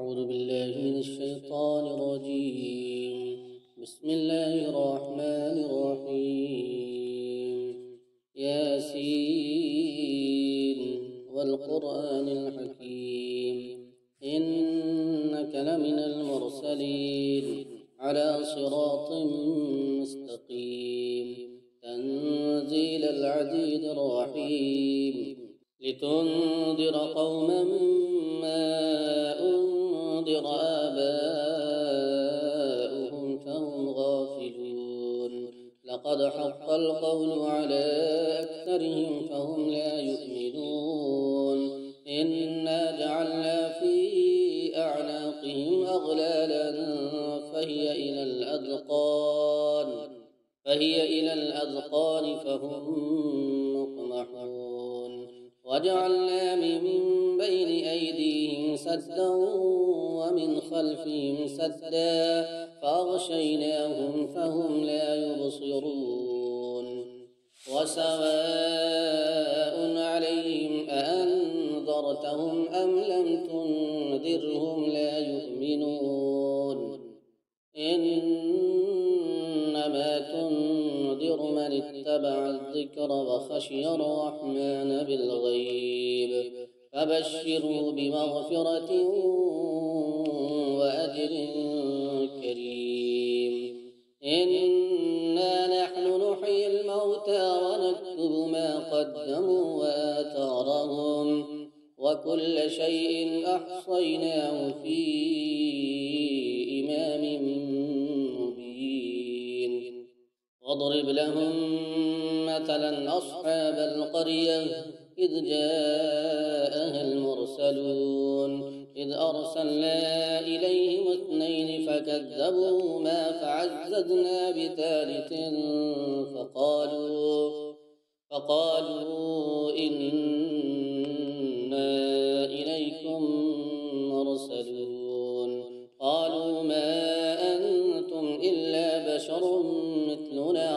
أعوذ بالله من الشيطان الرجيم. بسم الله الرحمن الرحيم. ياسين والقرآن الحكيم إنك لمن المرسلين على صراط مستقيم تنزيل العزيز الرحيم لتنذر قوما ما أنذر آباؤهم فهم غافلون لقد حق القول على أكثرهم فهم لا يؤمنون إنا جعلنا في أعناقهم أغلالا فهي إلى الأذقان فهم مقمحون وجعلنا من بين أيديهم سدا ومن خلفهم سدا فأغشيناهم فهم لا يبصرون وسواء عليهم أأنذرتهم أم لم تنذرهم لا يؤمنون إنما تنذر من اتبع الذكر وخشي الرحمن بالغيب فبشروا بمغفرة وأجر كريم. إنا نحن نحيي الموتى ونكتب ما قدموا وآثارهم وكل شيء أحصيناه في إمام مبين. واضرب لهم مثلا أصحاب القرية إذ جاءها المرسلون إذ أرسلنا إليهم 2 فكذبوهما فعززنا بثالث فقالوا إنا إليكم مرسلون قالوا ما أنتم إلا بشر مثلنا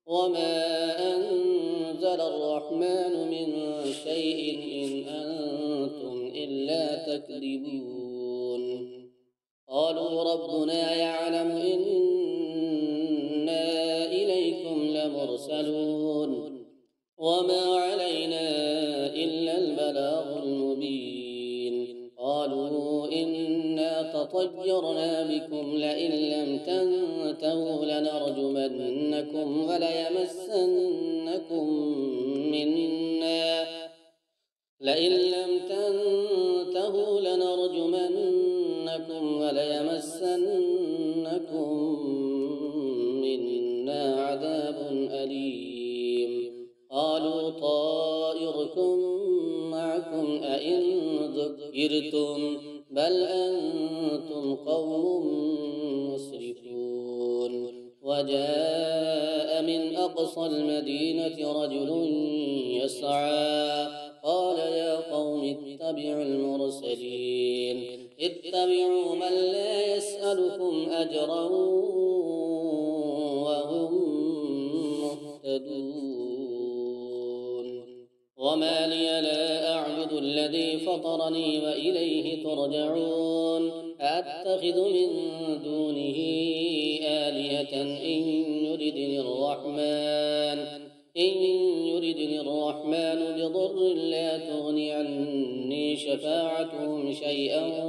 وما أنزل الرحمن من شيء إن أنتم إلا تكذبون. قالوا ربنا يعلم إنا إليكم لمرسلون وما علينا إلا البلاغ المبين. قالوا إنا تطيرنا بكم لئن لم تنتهوا لنرجمنكم وليمسنكم منا عذاب أليم. قالوا طائركم معكم أئن ذكرتم بل أنتم قوم مسرفون. وجاء من أقصى المدينة رجل يسعى قال يا قوم اتبعوا المرسلين اتبعوا من لا يسألكم أجرا وهم مهتدون. وما لي لا أعبد الذي فطرني وإليه ترجعون. أأتخذ من دونه آلهة إن يردني الرحمن بضر لا تغني عني شفاعتهم شيئا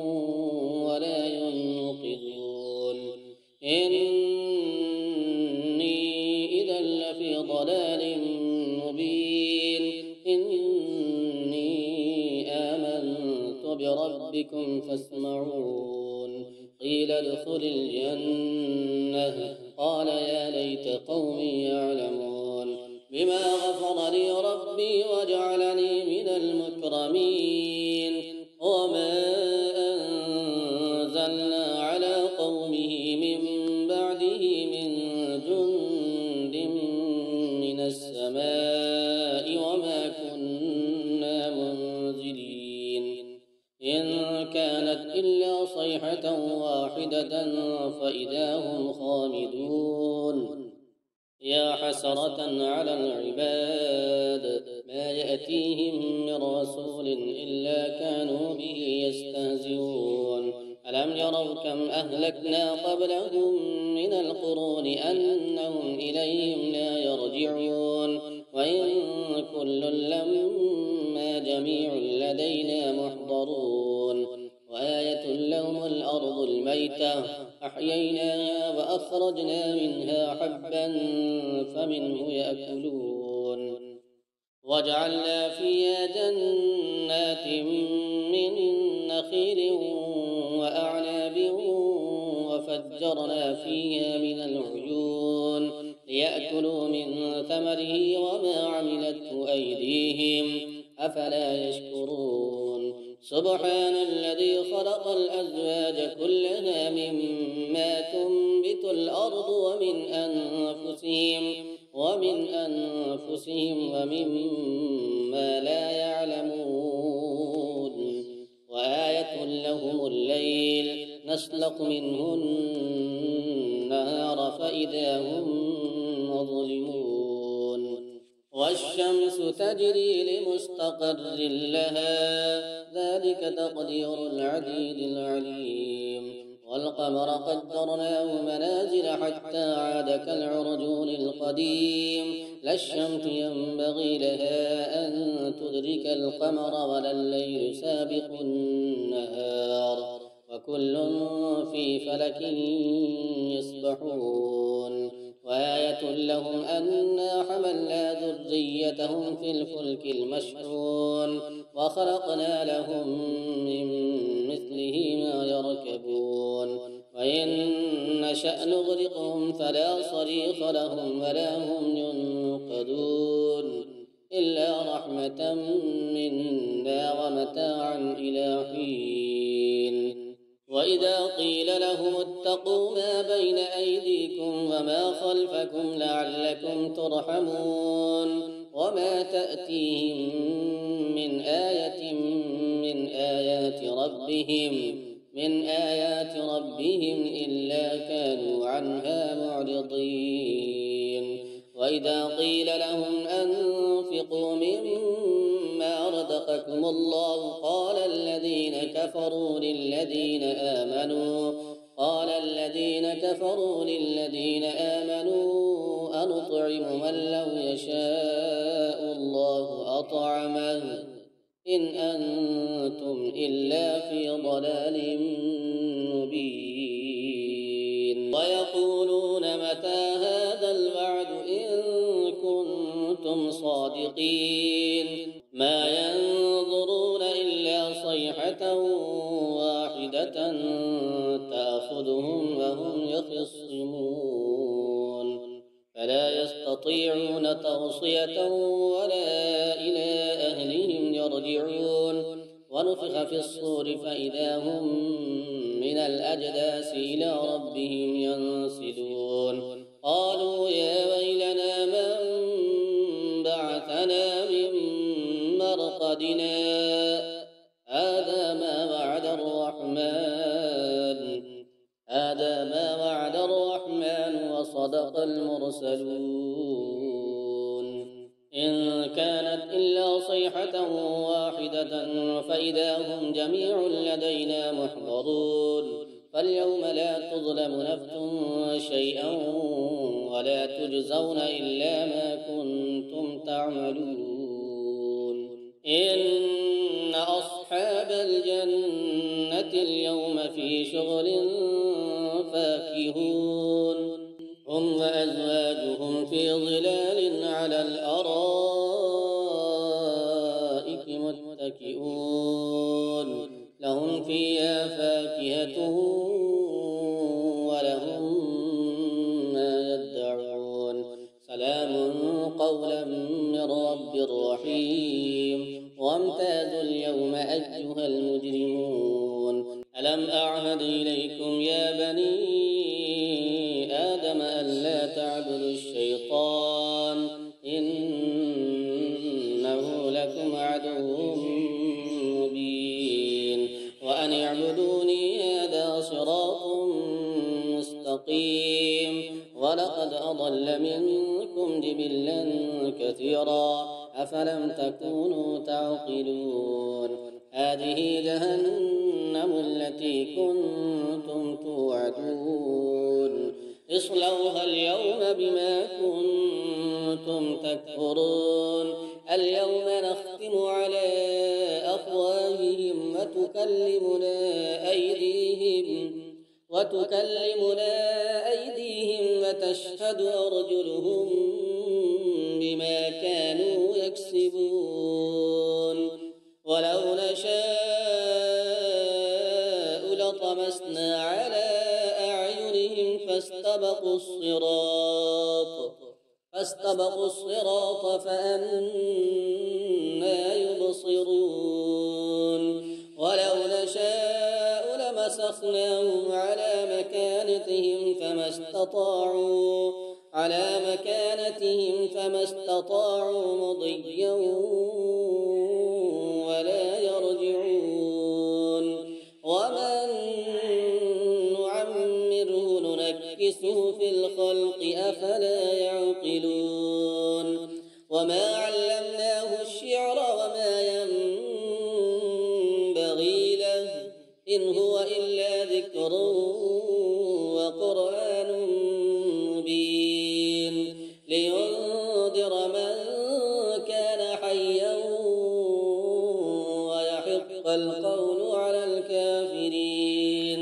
ولا ينقذون. إني إذا لفي ضلال مبين. إني آمنت بربكم فاسمعون. قيل ادخل الجنة قال يا ليت قومي يعلمون بما غفر لي ربي وجعلني من المكرمين. وما أنزلنا على قومه من بعده من جند من السماء وما كنا منزلين. إن كانت إلا صيحة واحدة فإذا هم خامدون. يا حسرة على العباد ما يأتيهم من رسول إلا كانوا به يستهزئون ألم يروا كم أهلكنا قبلهم من القرون أنهم إليهم لا يرجعون وإن كل لما جميع لدينا محضرون وآية لهم الأرض الميتة أحييناها وأخرجنا منها حبا فمنه يأكلون وجعلنا فيها جنات من نخيل وأعناب وفجرنا فيها من العيون ليأكلوا من ثمره وما عملته أيديهم أفلا يشكرون سبحان الذي خلق الأزواج كلها مما تنبت الأرض ومن أنفسهم ومما لا يعلمون وآية لهم الليل نسلق منه النهار فإذا هم مظلمون والشمس تجري لمستقر لها ذلك تقدير العزيز العليم والقمر قدرناه منازل حتى عاد كالعرجون القديم لا الشمس ينبغي لها أن تدرك القمر ولا الليل سابق النهار وكل في فلك يسبحون وآية لهم أنا حملنا ذريتهم في الفلك المشحون وخلقنا لهم من مثله ما يركبون وإن نشأ نغرقهم فلا صريخ لهم ولا هم ينقذون إلا رحمة منا ومتاعا إلى حين وإذا قيل لهم اتقوا ما بين أيديكم وما خلفكم لعلكم ترحمون وما تأتيهم من آية من آيات ربهم إلا كانوا عنها معرضين وإذا قيل لهم أنفقوا مما رزقكم الله قال الذين كفروا للذين آمنوا أنطعم من لو يشاء الله أطعمه إن أنتم إلا في ضلال مبين ويقولون متى هذا الوعد إن كنتم صادقين ما ينظرون إلا صيحة واحدة تأخذهم وهم يخصمون فلا يستطيعون توصية ولا إلى أهلهم يرجعون ونفخ في الصور فإذا هم من الأجداث إلى ربهم ينسلون قالوا يا ويلنا من بعثنا من مرقدنا هذا ما وعد الرحمن وصدق المرسلون إن كانت إلا صيحة واحدة فإذا هم جميع لدينا محضرون فاليوم لا تظلم نفس شيئا ولا تجزون إلا ما كنتم تعملون إن أصحاب الجنة اليوم في شغل فاكهون هم وأزواجهم في ظلال على الأرائك متكئون لهم فيها فاكهة ولهم ما يدعون سلام قولا من رب رحيم وامتازوا اليوم أيها المجرمون ألم أعهد إليكم يا بني آدم ألا تعبدوا الشيطان إنه لكم عدو مبين وأن اعبدوني هذا صراط مستقيم ولقد أضل منكم جبلا كثيرا أفلم تكونوا تعقلون هذه جهنم التي كنتم توعدون اصلوها اليوم بما كنتم تكفرون اليوم نختم على أفواههم وتكلمنا أيديهم وتشهد أرجلهم بما كانوا يكسبون ولو نشاء لطمسنا على أعينهم فاستبقوا الصراط فأنى يبصرون ولو نشاء لمسخناهم على مكانتهم فما استطاعوا مضيا ولا يرجعون ومن نعمره ننكسه في الخلق أفلا يعقلون وما علمناه الشعر وما ينبغي له إن هو إلا ذكر وقرآن مبين لينذر من كان حيا ويحق القول على الكافرين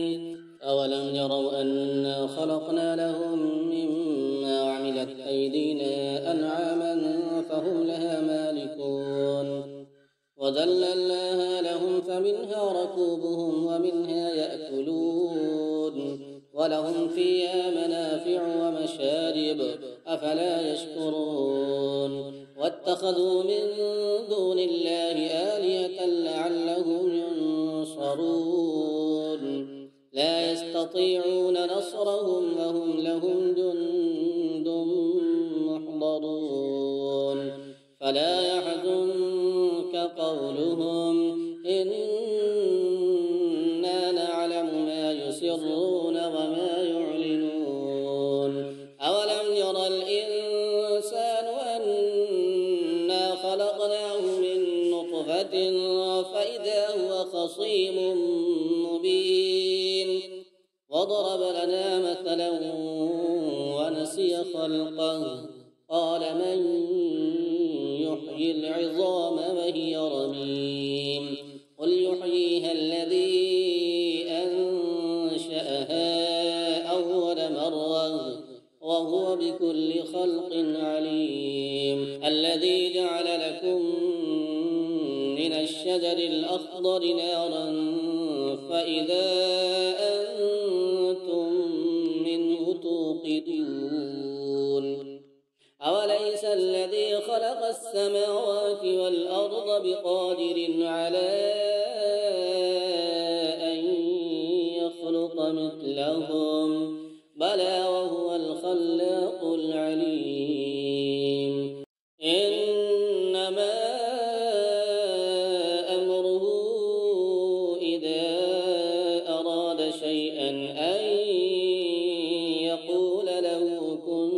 أولم يروا أنا خلقنا لهم مما عملت أيدينا أنعاما فهم لها مالكون وذللناها لهم فمنها ركوبهم ومنها يأكلون ولهم فيها منافع ومشارب أفلا يشكرون واتخذوا من دون الله آلهة لعلهم ينصرون لا يستطيعون نصرهم وهم لهم جند محضرون فلا يحزنك قولهم إنا نعلم ما يسرون وما يعلنون أولم ير الإنسان أنا خلقناه من نطفة فإذا هو خصيم مبين وضرب لنا مثلا ونسي خلقه قال من يحيي العظام وهي رميم قل يحييها الذي أنشأها أول مرة وهو بكل خلق عليم الذي جعل لكم من الشجر الأخضر نارا فإذا أنتم منه توقدون أوليس الذي خلق السماوات والأرض بقادر على أن يخلق مثلهم بلى وهو الخلاق العليم إنما أمره إذا أراد شيئا أن يقول له كن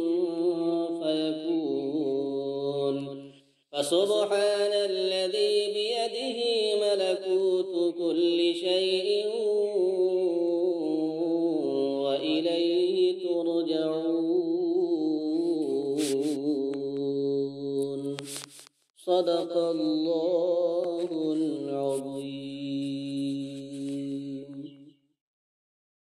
فيكون فسبحان الذي بيده ملكوت كل شيء وإليه ترجعون صدق الله